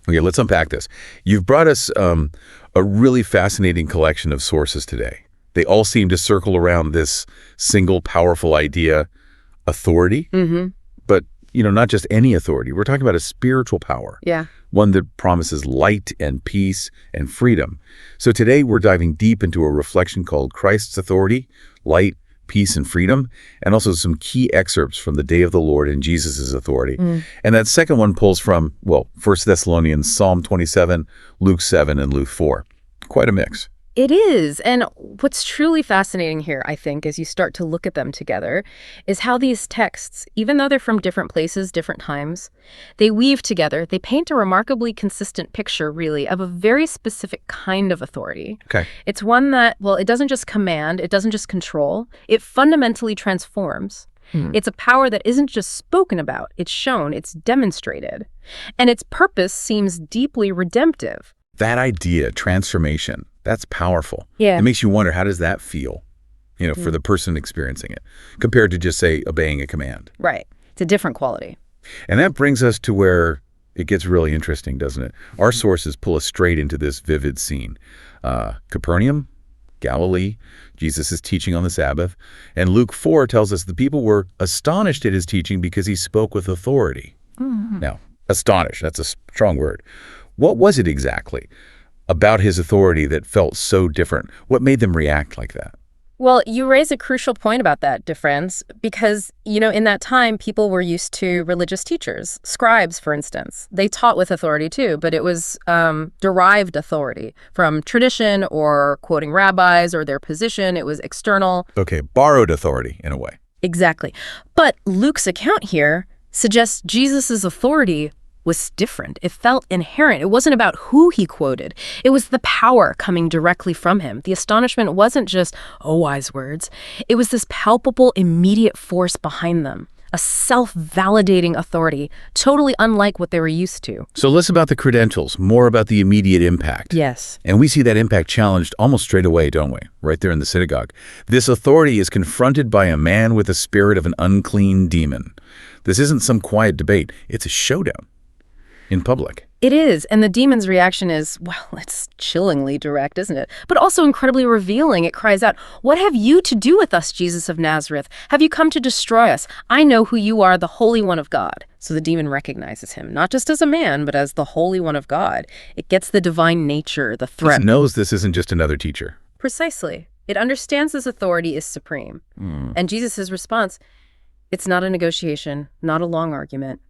Okay, let's unpack this. You've brought us a really fascinating collection of sources today. They all seem to circle around this single powerful idea, authority. But, not just any authority. We're talking about a spiritual power. Yeah. One that promises light and peace and freedom. So today we're diving deep into a reflection called Christ's authority, light, peace, and freedom, and also some key excerpts from the day of the Lord and Jesus' authority. And that second one pulls from, 1 Thessalonians, Psalm 27, Luke 7, and Luke 4. Quite a mix. It is. And what's truly fascinating here, I think, as you start to look at them together, is how these texts, even though they're from different places, different times, they weave together. They paint a remarkably consistent picture, really, of a very specific kind of authority. Okay. It's one that, it doesn't just command, it doesn't just control, it fundamentally transforms. It's a power that isn't just spoken about, it's shown, it's demonstrated. And its purpose seems deeply redemptive. That idea, transformation, that's powerful. Yeah. It makes you wonder, how does that feel, for the person experiencing it, compared to just, say, obeying a command? Right. It's a different quality. And that brings us to where it gets really interesting, doesn't it? Our sources pull us straight into this vivid scene. Capernaum, Galilee, Jesus is teaching on the Sabbath, and Luke 4 tells us the people were astonished at his teaching because he spoke with authority. Now, astonished, that's a strong word. What was it exactly about his authority that felt so different? What made them react like that? Well, you raise a crucial point about that, difference, because, in that time, people were used to religious teachers, scribes, for instance. They taught with authority, too, but it was derived authority from tradition or quoting rabbis or their position. It was external. Okay, borrowed authority, in a way. Exactly. But Luke's account here suggests Jesus' authority was different. It felt inherent. It wasn't about who he quoted. It was the power coming directly from him. The astonishment wasn't just, wise words. It was this palpable, immediate force behind them, a self-validating authority, totally unlike what they were used to. So less about the credentials, more about the immediate impact. Yes. And we see that impact challenged almost straight away, don't we? Right there in the synagogue. This authority is confronted by a man with the spirit of an unclean demon. This isn't some quiet debate. It's a showdown. In public. It is, and the demon's reaction is, it's chillingly direct, isn't it? But also incredibly revealing. It cries out, "What have you to do with us, Jesus of Nazareth? Have you come to destroy us? I know who you are, the Holy One of God." So the demon recognizes him, not just as a man, but as the Holy One of God. It gets the divine nature, the threat. It knows this isn't just another teacher. Precisely. It understands this authority is supreme. And Jesus' response, it's not a negotiation, not a long argument.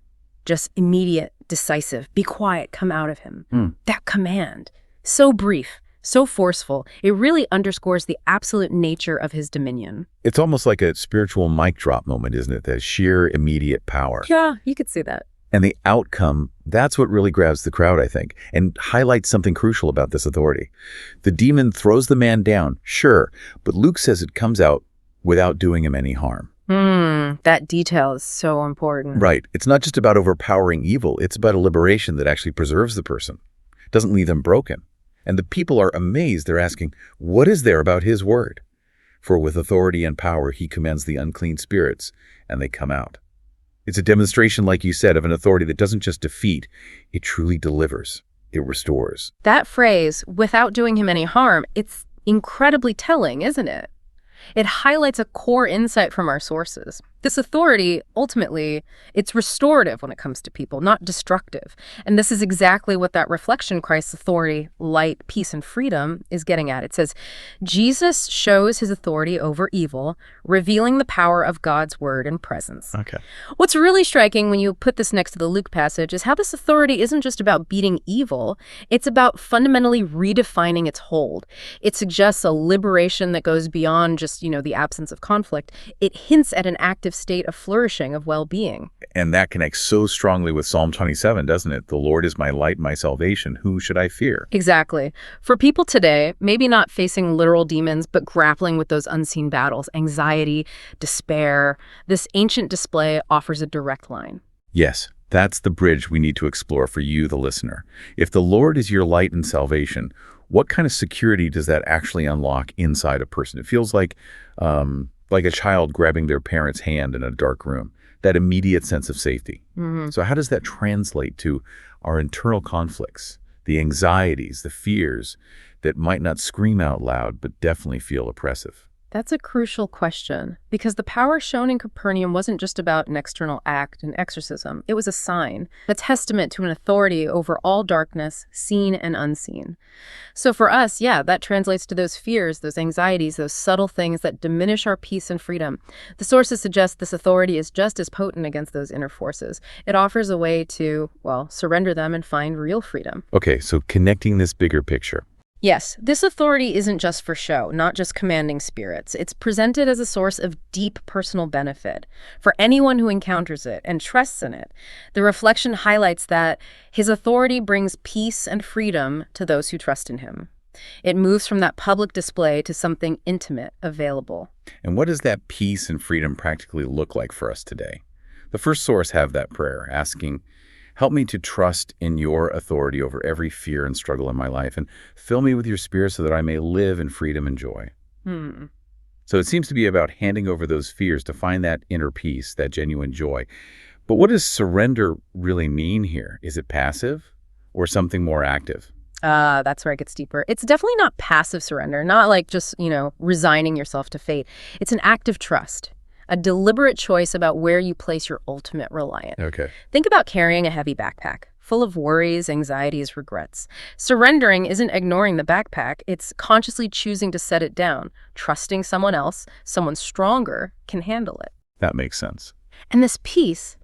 Just immediate, decisive, be quiet, come out of him. That command, so brief, so forceful, it really underscores the absolute nature of his dominion. It's almost like a spiritual mic drop moment, isn't it? That sheer, immediate power. Yeah, you could see that. And the outcome, that's what really grabs the crowd, I think, and highlights something crucial about this authority. The demon throws the man down, sure, but Luke says it comes out without doing him any harm. That detail is so important. Right. It's not just about overpowering evil. It's about a liberation that actually preserves the person. It doesn't leave them broken. And the people are amazed. They're asking, what is there about his word? For with authority and power, he commands the unclean spirits, and they come out. It's a demonstration, like you said, of an authority that doesn't just defeat, it truly delivers. It restores. That phrase, without doing him any harm, it's incredibly telling, isn't it? It highlights a core insight from our sources. This authority, ultimately, it's restorative when it comes to people, not destructive. And this is exactly what that reflection, Christ's authority, light, peace, and freedom, is getting at. It says, Jesus shows his authority over evil, revealing the power of God's word and presence. Okay. What's really striking when you put this next to the Luke passage is how this authority isn't just about beating evil, it's about fundamentally redefining its hold. It suggests a liberation that goes beyond just, the absence of conflict. It hints at an active state of flourishing, of well-being. And that connects so strongly with Psalm 27, doesn't it? The Lord is my light, my salvation. Who should I fear? Exactly. For people today, maybe not facing literal demons, but grappling with those unseen battles, anxiety, despair, this ancient display offers a direct line. Yes, that's the bridge we need to explore for you, the listener. If the Lord is your light and salvation, what kind of security does that actually unlock inside a person? It feels like a child grabbing their parent's hand in a dark room. that immediate sense of safety. Hmm. So how does that translate to our internal conflicts, the anxieties, the fears that might not scream out loud but definitely feel oppressive? That's a crucial question, because the power shown in Capernaum wasn't just about an external act and exorcism. It was a sign, a testament to an authority over all darkness, seen and unseen. So for us, yeah, that translates to those fears, those anxieties, those subtle things that diminish our peace and freedom. The sources suggest this authority is just as potent against those inner forces. It offers a way to, well, surrender them and find real freedom. Okay, so connecting this bigger picture. Yes, this authority isn't just for show, not just commanding spirits. It's presented as a source of deep personal benefit for anyone who encounters it and trusts in it. The reflection highlights that his authority brings peace and freedom to those who trust in him. It moves from that public display to something intimate, available. And what does that peace and freedom practically look like for us today? The first source have that prayer, asking, help me to trust in your authority over every fear and struggle in my life, and fill me with your spirit so that I may live in freedom and joy. So it seems to be about handing over those fears to find that inner peace, that genuine joy. But what does surrender really mean here? Is it passive or something more active? That's where it gets deeper. It's definitely not passive surrender, not like just, resigning yourself to fate. It's an active trust, a deliberate choice about where you place your ultimate reliance. Okay. Think about carrying a heavy backpack, full of worries, anxieties, regrets. Surrendering isn't ignoring the backpack, it's consciously choosing to set it down, trusting someone else, someone stronger, can handle it. That makes sense. And this peace,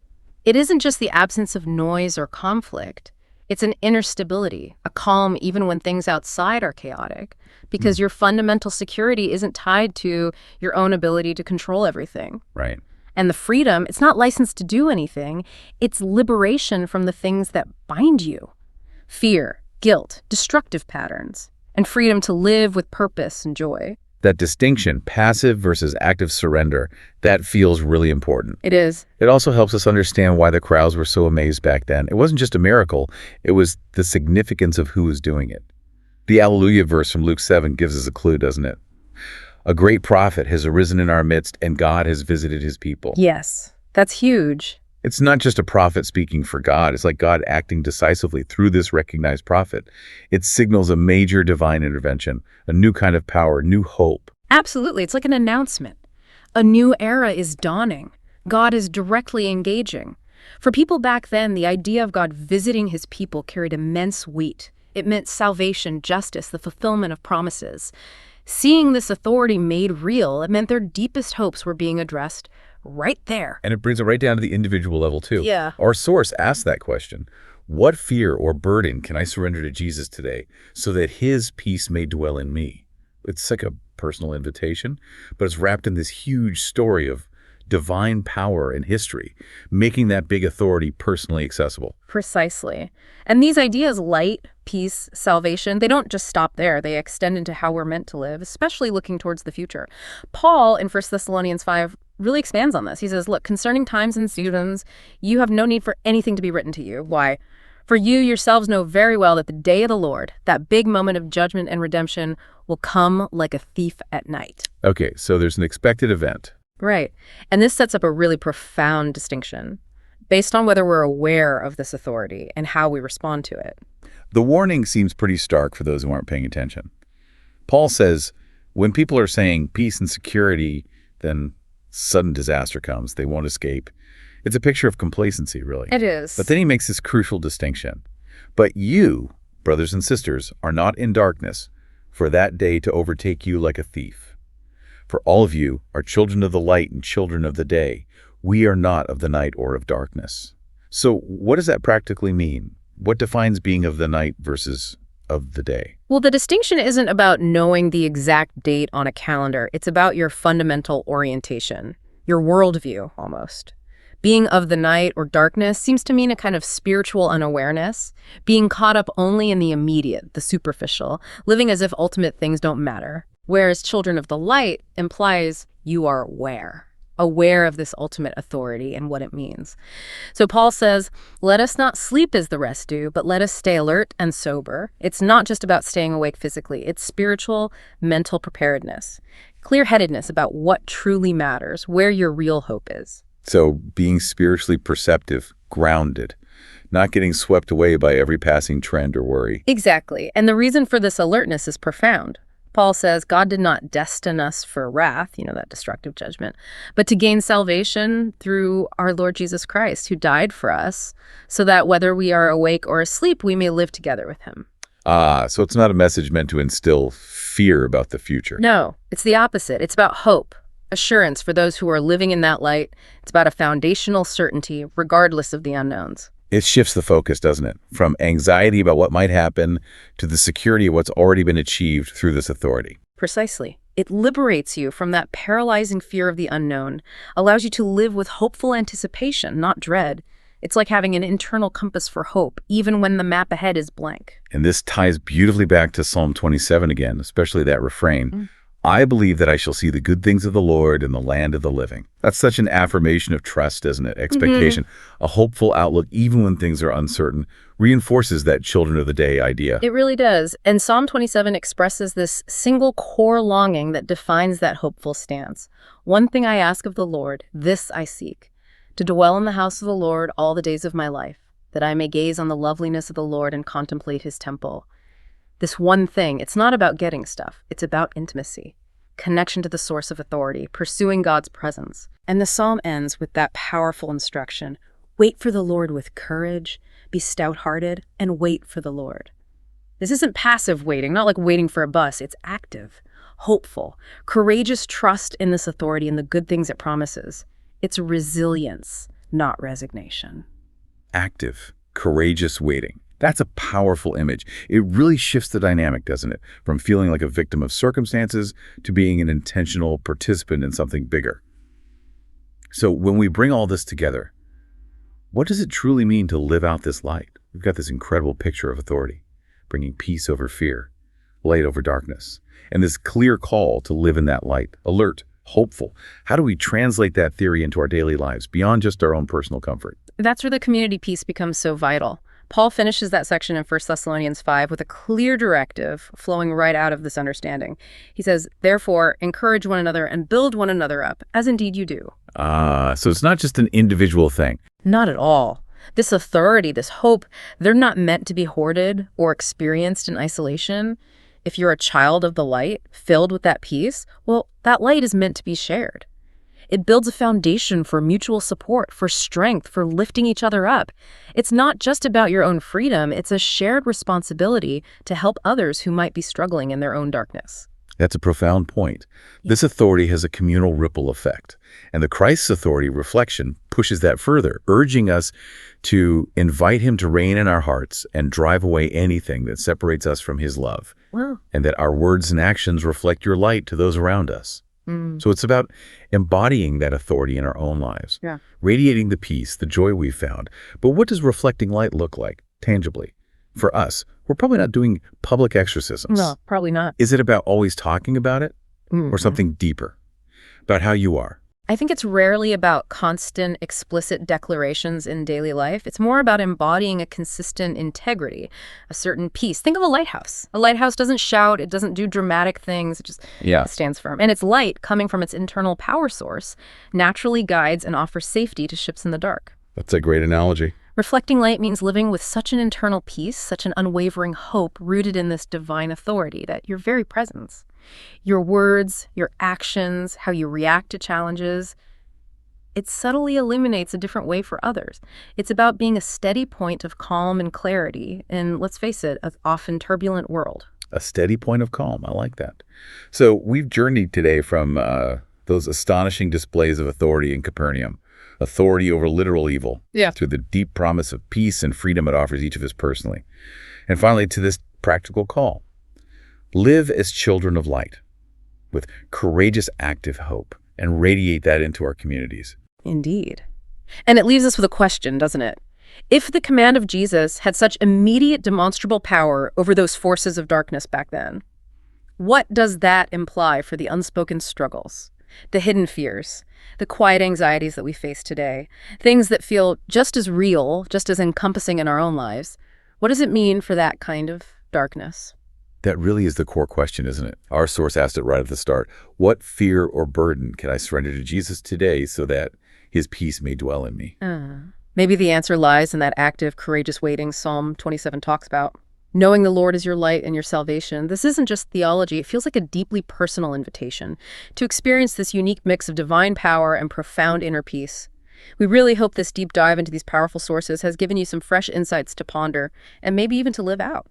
it isn't just the absence of noise or conflict. It's an inner stability, a calm even when things outside are chaotic, because your fundamental security isn't tied to your own ability to control everything. Right. And the freedom, it's not licensed to do anything. It's liberation from the things that bind you. Fear, guilt, destructive patterns, and freedom to live with purpose and joy. That distinction, passive versus active surrender, that feels really important. It is. It also helps us understand why the crowds were so amazed back then. It wasn't just a miracle, it was the significance of who was doing it. The Alleluia verse from Luke 7 gives us a clue, doesn't it? A great prophet has arisen in our midst, and God has visited his people. Yes, that's huge. It's not just a prophet speaking for God. It's like God acting decisively through this recognized prophet. It signals a major divine intervention, a new kind of power, new hope. Absolutely. It's like an announcement. A new era is dawning. God is directly engaging. For people back then, the idea of God visiting his people carried immense weight. It meant salvation, justice, the fulfillment of promises. Seeing this authority made real, it meant their deepest hopes were being addressed right there. And it brings it right down to the individual level, too. Yeah. Our source asks that question. What fear or burden can I surrender to Jesus today so that his peace may dwell in me? It's like a personal invitation, but it's wrapped in this huge story of divine power and history, making that big authority personally accessible. Precisely. And these ideas, light, peace, salvation, they don't just stop there. They extend into how we're meant to live, especially looking towards the future. Paul, in 1 Thessalonians 5, really expands on this. He says, look, concerning times and seasons, you have no need for anything to be written to you. Why? For you yourselves know very well that the day of the Lord, that big moment of judgment and redemption, will come like a thief at night. Okay, so there's an expected event. Right. And this sets up a really profound distinction based on whether we're aware of this authority and how we respond to it. The warning seems pretty stark for those who aren't paying attention. Paul says, when people are saying peace and security, then sudden disaster comes. They won't escape. It's a picture of complacency, really. It is. But then he makes this crucial distinction. But you, brothers and sisters, are not in darkness, for that day to overtake you like a thief. For all of you are children of the light and children of the day. We are not of the night or of darkness. So what does that practically mean? What defines being of the night versus of the day? Well, the distinction isn't about knowing the exact date on a calendar. It's about your fundamental orientation, your worldview, almost. Being of the night or darkness seems to mean a kind of spiritual unawareness, being caught up only in the immediate, the superficial, living as if ultimate things don't matter. Whereas children of the light implies you are aware of this ultimate authority and what it means. So Paul says, let us not sleep as the rest do, but let us stay alert and sober. It's not just about staying awake physically. It's spiritual, mental preparedness, clear-headedness about what truly matters, where your real hope is. So being spiritually perceptive, grounded, not getting swept away by every passing trend or worry. Exactly. And the reason for this alertness is profound. Paul says God did not destine us for wrath, that destructive judgment, but to gain salvation through our Lord Jesus Christ, who died for us, so that whether we are awake or asleep, we may live together with him. So it's not a message meant to instill fear about the future. No, it's the opposite. It's about hope, assurance for those who are living in that light. It's about a foundational certainty, regardless of the unknowns. It shifts the focus, doesn't it? From anxiety about what might happen to the security of what's already been achieved through this authority. Precisely. It liberates you from that paralyzing fear of the unknown, allows you to live with hopeful anticipation, not dread. It's like having an internal compass for hope, even when the map ahead is blank. And this ties beautifully back to Psalm 27 again, especially that refrain. I believe that I shall see the good things of the Lord in the land of the living. That's such an affirmation of trust, isn't it? Expectation. A hopeful outlook, even when things are uncertain, reinforces that children of the day idea. It really does. And Psalm 27 expresses this single core longing that defines that hopeful stance. One thing I ask of the Lord, this I seek, to dwell in the house of the Lord all the days of my life, that I may gaze on the loveliness of the Lord and contemplate his temple. This one thing, it's not about getting stuff. It's about intimacy, connection to the source of authority, pursuing God's presence. And the psalm ends with that powerful instruction. Wait for the Lord with courage, be stout-hearted, and wait for the Lord. This isn't passive waiting, not like waiting for a bus. It's active, hopeful, courageous trust in this authority and the good things it promises. It's resilience, not resignation. Active, courageous waiting. That's a powerful image. It really shifts the dynamic, doesn't it? From feeling like a victim of circumstances to being an intentional participant in something bigger. So when we bring all this together, what does it truly mean to live out this light? We've got this incredible picture of authority, bringing peace over fear, light over darkness, and this clear call to live in that light, alert, hopeful. How do we translate that theory into our daily lives beyond just our own personal comfort? That's where the community piece becomes so vital. Paul finishes that section in 1 Thessalonians 5 with a clear directive flowing right out of this understanding. He says, therefore, encourage one another and build one another up, as indeed you do. So it's not just an individual thing. Not at all. This authority, this hope, they're not meant to be hoarded or experienced in isolation. If you're a child of the light, filled with that peace, well, that light is meant to be shared. It builds a foundation for mutual support, for strength, for lifting each other up. It's not just about your own freedom. It's a shared responsibility to help others who might be struggling in their own darkness. That's a profound point. This authority has a communal ripple effect, and the Christ's authority reflection pushes that further, urging us to invite him to reign in our hearts and drive away anything that separates us from his love, and that our words and actions reflect your light to those around us. So it's about embodying that authority in our own lives, radiating the peace, the joy we've found. But what does reflecting light look like, tangibly? For us, we're probably not doing public exorcisms. No, probably not. Is it about always talking about it or something deeper, about how you are? I think it's rarely about constant, explicit declarations in daily life. It's more about embodying a consistent integrity, a certain peace. Think of a lighthouse. A lighthouse doesn't shout. It doesn't do dramatic things. It just stands firm. And its light, coming from its internal power source, naturally guides and offers safety to ships in the dark. That's a great analogy. Reflecting light means living with such an internal peace, such an unwavering hope rooted in this divine authority, that your very presence, your words, your actions, how you react to challenges, it subtly illuminates a different way for others. It's about being a steady point of calm and clarity in, let's face it, an often turbulent world. A steady point of calm. I like that. So we've journeyed today from those astonishing displays of authority in Capernaum, authority over literal evil, to the deep promise of peace and freedom it offers each of us personally. And finally, to this practical call. Live as children of light, with courageous, active hope, and radiate that into our communities. Indeed. And it leaves us with a question, doesn't it? If the command of Jesus had such immediate demonstrable power over those forces of darkness back then, what does that imply for the unspoken struggles, the hidden fears, the quiet anxieties that we face today, things that feel just as real, just as encompassing in our own lives? What does it mean for that kind of darkness? That really is the core question, isn't it? Our source asked it right at the start. What fear or burden can I surrender to Jesus today so that his peace may dwell in me. Maybe the answer lies in that active, courageous waiting Psalm 27 talks about. Knowing the Lord is your light and your salvation, this isn't just theology. It feels like a deeply personal invitation to experience this unique mix of divine power and profound inner peace. We really hope this deep dive into these powerful sources has given you some fresh insights to ponder and maybe even to live out.